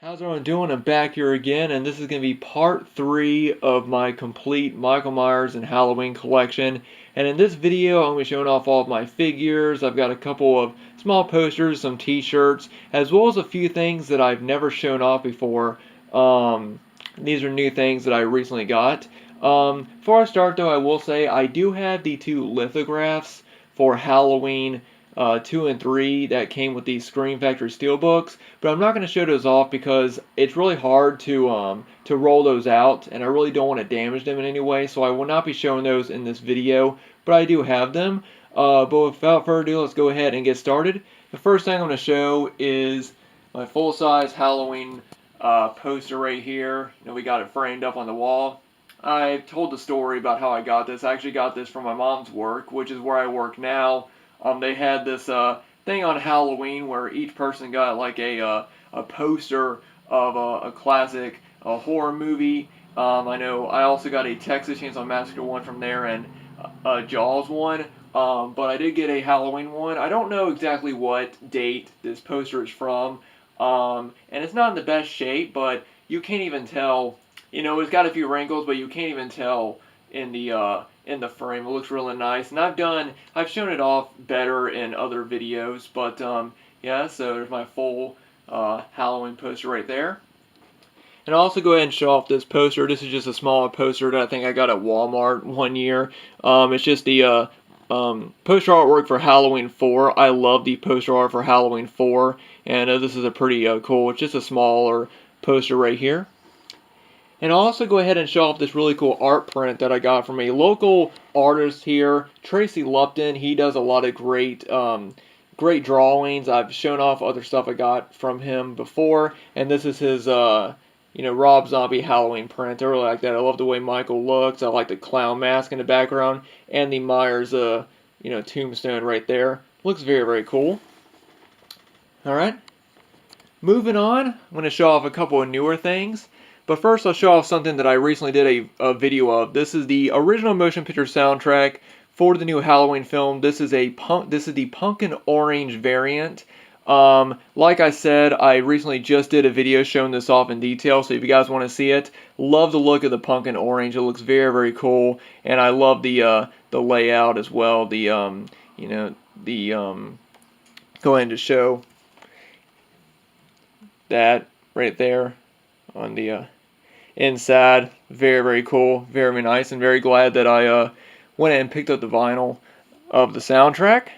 How's everyone doing? I'm back here again, and this is going to be part 3 of my complete Michael Myers and Halloween collection. And in this video, I'm going to be showing off all of my figures. I've got a couple of small posters, some t-shirts, as well as a few things that I've never shown off before. These are new things that I recently got. Before I start, though, I will say I do have the two lithographs for Halloween 2 and 3 that came with these Scream Factory Steelbooks, but I'm not going to show those off because it's really hard to roll those out, and I really don't want to damage them in any way, so I will not be showing those in this video, but I do have them. But without further ado, let's go ahead and get started. The first thing I'm going to show is my full-size Halloween poster right here. We got it framed up on the wall. I told the story about how I got this. I actually got this from my mom's work, which is where I work now. They had this thing on Halloween where each person got like a poster of a classic horror movie. I know I also got a Texas Chainsaw Massacre one from there and a Jaws one. But I did get a Halloween one. I don't know exactly what date this poster is from. And it's not in the best shape, but you can't even tell. It's got a few wrinkles, but you can't even tell in the frame. It looks really nice, and I've shown it off better in other videos, but yeah, so there's my full Halloween poster right there. And I'll also go ahead and show off this poster. This is just a smaller poster that I think I got at Walmart one year. It's just the poster artwork for Halloween 4. I love the poster art for Halloween 4, and this is a pretty cool, it's just a smaller poster right here. And I'll also go ahead and show off this really cool art print that I got from a local artist here, Tracy Lupton. He does a lot of great drawings. I've shown off other stuff I got from him before, and this is his Rob Zombie Halloween print. I really like that. I love the way Michael looks. I like the clown mask in the background and the Myers tombstone right there. Looks very, very cool. All right. Moving on, I'm going to show off a couple of newer things. But first, I'll show off something that I recently did a video of. This is the original motion picture soundtrack for the new Halloween film. This is the pumpkin orange variant. Like I said, I recently just did a video showing this off in detail, so if you guys want to see it, love the look of the pumpkin orange. It looks very, very cool, and I love the layout as well. Go ahead and show that right there on the inside. Very, very cool, very, very nice, and very glad that I went and picked up the vinyl of the soundtrack.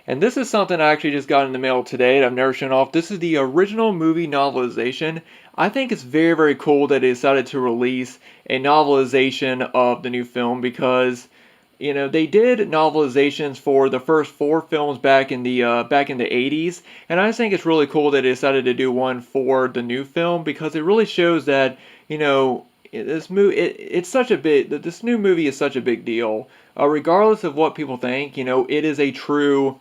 And this is something I actually just got in the mail today that I've never shown off. This is the original movie novelization. I think it's very, very cool that they decided to release a novelization of the new film because they did novelizations for the first 4 films back in the 80s, and I just think it's really cool that they decided to do one for the new film because it really shows that this new movie is such a big deal. Regardless of what people think, it is a true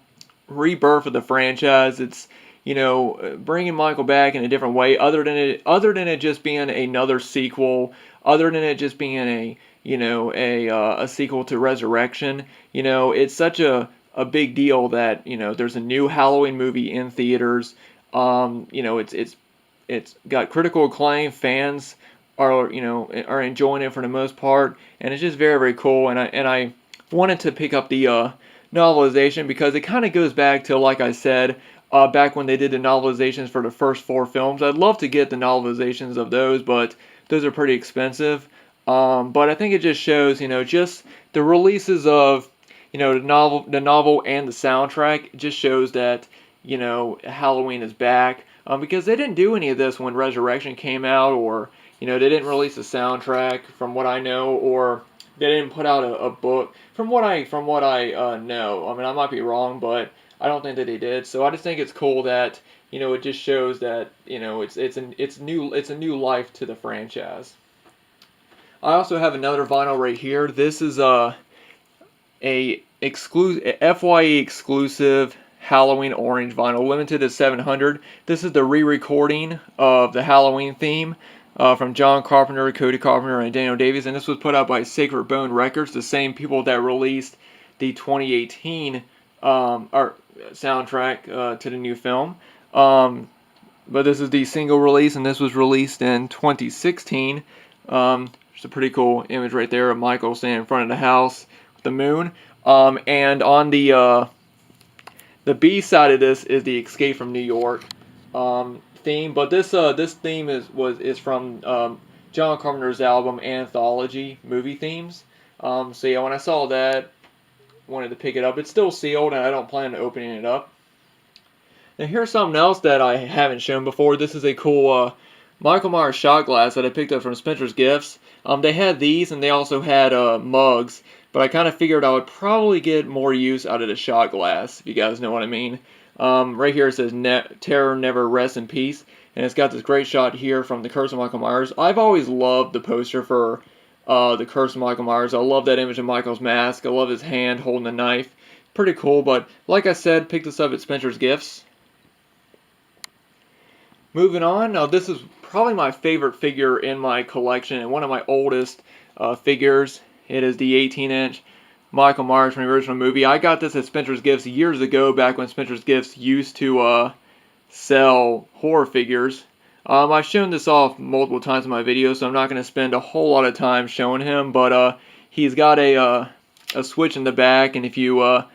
rebirth of the franchise. It's bringing Michael back in a different way, other than it just being another sequel, other than it just being a sequel to Resurrection. It's such a big deal that there's a new Halloween movie in theaters. It's got critical acclaim. Fans are enjoying it for the most part, and it's just very, very cool. And I wanted to pick up the novelization because it kind of goes back to, like I said, back when they did the novelizations for the first 4 films. I'd love to get the novelizations of those, but those are pretty expensive. But I think it just shows, just the releases of, the novel and the soundtrack. It just shows that, Halloween is back. Because they didn't do any of this when Resurrection came out, or, they didn't release a soundtrack, from what I know, or they didn't put out a book. From what I know, I mean, I might be wrong, but I don't think that they did. So I just think it's cool that, it just shows that, it's a new life to the franchise. I also have another vinyl right here. This is a FYE exclusive Halloween orange vinyl, limited to 700. This is the re-recording of the Halloween theme from John Carpenter, Cody Carpenter, and Daniel Davies, and this was put out by Sacred Bone Records, the same people that released the 2018 soundtrack to the new film. but this is the single release, and this was released in 2016. Just a pretty cool image right there of Michael standing in front of the house with the moon. And on the B side of this is the Escape from New York theme, but this theme is from John Carpenter's album Anthology Movie Themes. So yeah, when I saw that, wanted to pick it up. It's still sealed, and I don't plan on opening it up. Now here's something else that I haven't shown before. This is a cool Michael Myers shot glass that I picked up from Spencer's Gifts. They had these, and they also had mugs, but I kind of figured I would probably get more use out of the shot glass, if you guys know what I mean. Right here it says Terror Never Rests in Peace, and it's got this great shot here from The Curse of Michael Myers. I've always loved the poster for The Curse of Michael Myers. I love that image of Michael's mask. I love his hand holding the knife. Pretty cool, but like I said, picked this up at Spencer's Gifts. Moving on, now this is probably my favorite figure in my collection and one of my oldest figures. It is the 18-inch Michael Myers from the original movie. I got this at Spencer's Gifts years ago, back when Spencer's Gifts used to sell horror figures. I've shown this off multiple times in my videos, so I'm not going to spend a whole lot of time showing him, but he's got a switch in the back, and if you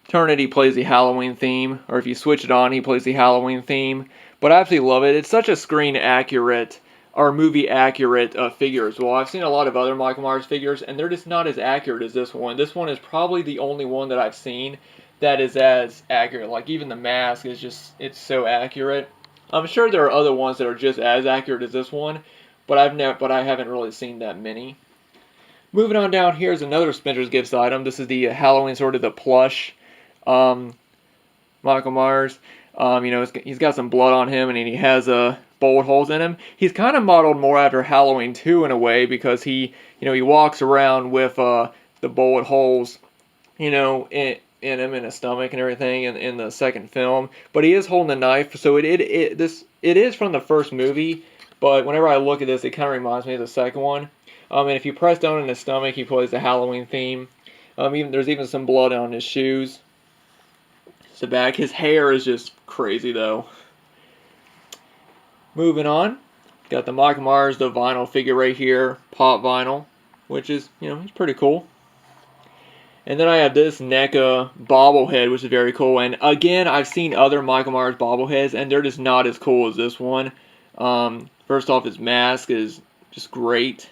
turn it, he plays the Halloween theme, or if you switch it on, he plays the Halloween theme. But I absolutely love it. It's such a screen accurate, or movie accurate figure as well. I've seen a lot of other Michael Myers figures, and they're just not as accurate as this one. This one is probably the only one that I've seen that is as accurate. Like even the mask is just, it's so accurate. I'm sure there are other ones that are just as accurate as this one, but I haven't really seen that many. Moving on down here is another Spencer's Gifts item. This is the Halloween sort of the plush Michael Myers. He's got some blood on him, and he has bullet holes in him. He's kind of modeled more after Halloween 2 in a way, because he walks around with the bullet holes, in him, in his stomach and everything in the second film. But he is holding a knife, so it is from the first movie. But whenever I look at this, it kind of reminds me of the second one. And if you press down in his stomach, he plays the Halloween theme. There's even some blood on his shoes. The back. His hair is just crazy though. Moving on, got the Michael Myers, the vinyl figure right here, pop vinyl, which is, it's pretty cool. And then I have this NECA bobblehead, which is very cool. And again, I've seen other Michael Myers bobbleheads, and they're just not as cool as this one. First off, his mask is just great.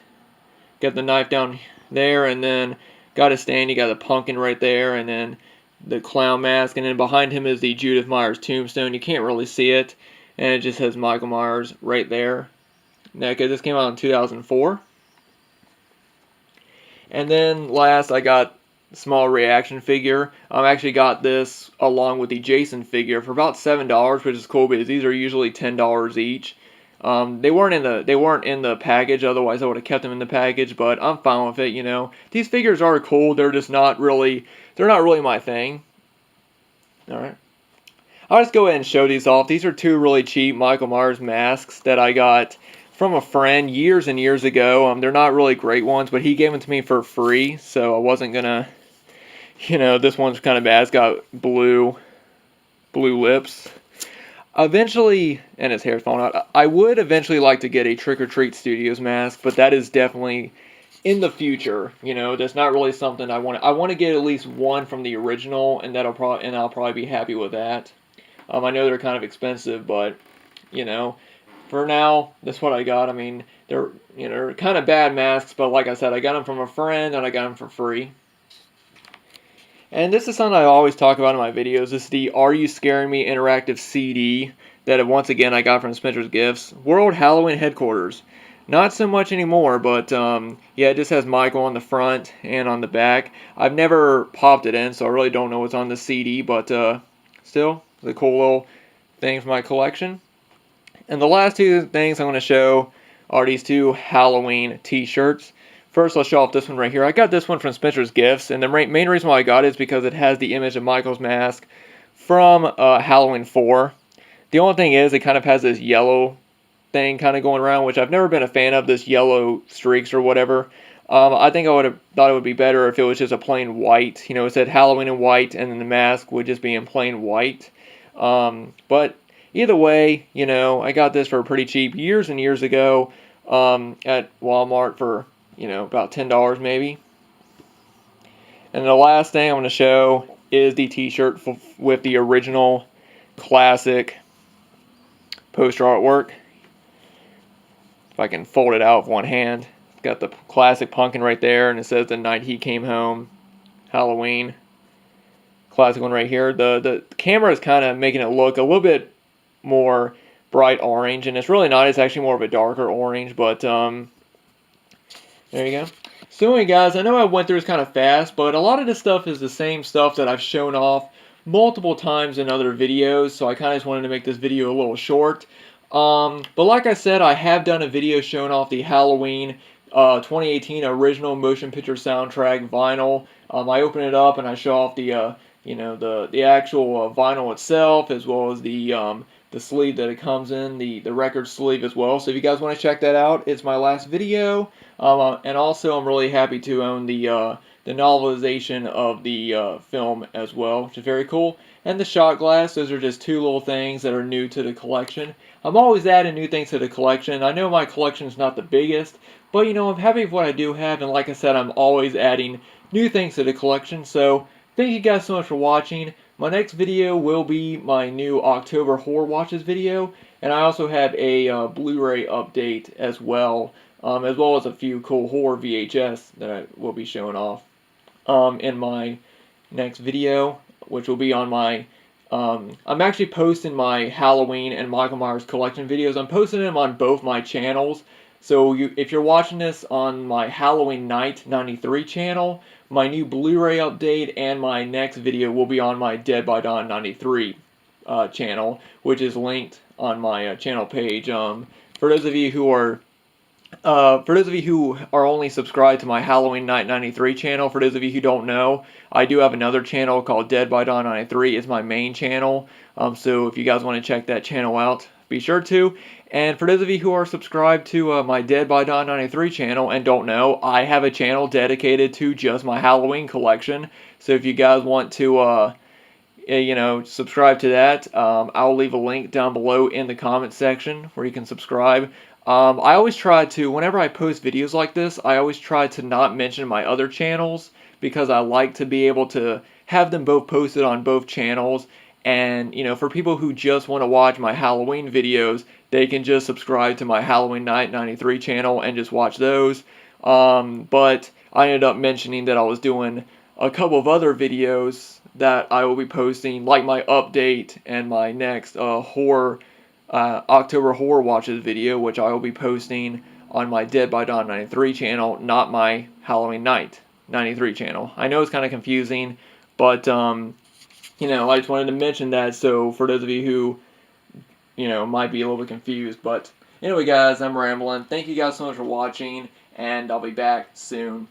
Got the knife down there, and then got a stand. You got the pumpkin right there, and then the clown mask, and then behind him is the Judith Myers tombstone. You can't really see it, and it just has Michael Myers right there. NECA, this came out in 2004. And then last, I got a small reaction figure. I actually got this along with the Jason figure for about $7, which is cool because these are usually $10 each. They weren't in the package, otherwise I would have kept them in the package, but I'm fine with it, These figures are cool, they're not really my thing. Alright. I'll just go ahead and show these off. These are two really cheap Michael Myers masks that I got from a friend years and years ago. They're not really great ones, but he gave them to me for free, so I wasn't gonna, this one's kind of bad. It's got blue lips. Eventually, and his hair's falling out, I would eventually like to get a Trick or Treat Studios mask, but that is definitely in the future. That's not really something I want. I want to get at least one from the original, and I'll probably be happy with that. I know they're kind of expensive, but for now, that's what I got. They're kind of bad masks, but like I said, I got them from a friend, and I got them for free. And this is something I always talk about in my videos. This is the Are You Scaring Me interactive CD that, once again, I got from Spencer's Gifts. World Halloween Headquarters. Not so much anymore, but yeah, it just has Michael on the front and on the back. I've never popped it in, so I really don't know what's on the CD, but still, it's a cool little thing for my collection. And the last two things I'm going to show are these two Halloween t-shirts. First, I'll show off this one right here. I got this one from Spencer's Gifts, and the main reason why I got it is because it has the image of Michael's mask from Halloween 4. The only thing is, it kind of has this yellow thing kind of going around, which I've never been a fan of, this yellow streaks or whatever. I think I would have thought it would be better if it was just a plain white. It said Halloween in white, and then the mask would just be in plain white. But either way, you know, I got this for pretty cheap years and years ago at Walmart for, you know, about $10 maybe. And the last thing I'm going to show is the t-shirt with the original classic poster artwork. If I can fold it out with one hand. It's got the classic pumpkin right there, and it says The Night He Came Home, Halloween. Classic one right here. The camera is kind of making it look a little bit more bright orange, and it's really not. It's actually more of a darker orange, but there you go. So anyway, guys, I know I went through this kind of fast, but a lot of this stuff is the same stuff that I've shown off multiple times in other videos, so I kind of just wanted to make this video a little short. But like I said, I have done a video showing off the Halloween 2018 original motion picture soundtrack vinyl. I open it up and I show off the you know, the actual vinyl itself, as well as the sleeve that it comes in, the record sleeve as well. So if you guys want to check that out, it's my last video. And also, I'm really happy to own the novelization of the film as well, which is very cool. And the shot glass, those are just two little things that are new to the collection. I'm always adding new things to the collection. I know my collection is not the biggest, but you know, I'm happy with what I do have, and like I said, I'm always adding new things to the collection. So thank you guys so much for watching. My next video will be my new October Horror Watches video, and I also have a Blu-ray update as well as a few cool horror VHS that I will be showing off in my next video, which will be on my I'm actually posting my Halloween and Michael Myers collection videos. I'm posting them on both my channels. So if you're watching this on my Halloween Night 93 channel, my new Blu-ray update and my next video will be on my Dead by Dawn 93 channel, which is linked on my channel page. For those of you who are only subscribed to my Halloween Night 93 channel, for those of you who don't know, I do have another channel called Dead by Dawn 93. It's my main channel. So if you guys want to check that channel out, be sure to. And for those of you who are subscribed to my Dead by Dawn 93 channel and don't know, I have a channel dedicated to just my Halloween collection. So if you guys want to you know, subscribe to that, I'll leave a link down below in the comment section where you can subscribe. I always try to, whenever I post videos like this, I always try to not mention my other channels, because I like to be able to have them both posted on both channels. And, you know, for people who just want to watch my Halloween videos, they can just subscribe to my Halloween Night 93 channel and just watch those. But I ended up mentioning that I was doing a couple of other videos that I will be posting, like my update and my next October Horror Watches video, which I will be posting on my Dead by Dawn 93 channel, not my Halloween Night 93 channel. I know it's kind of confusing, but you know, I just wanted to mention that, so for those of you who, you know, might be a little bit confused. But anyway, guys, I'm rambling. Thank you guys so much for watching, and I'll be back soon.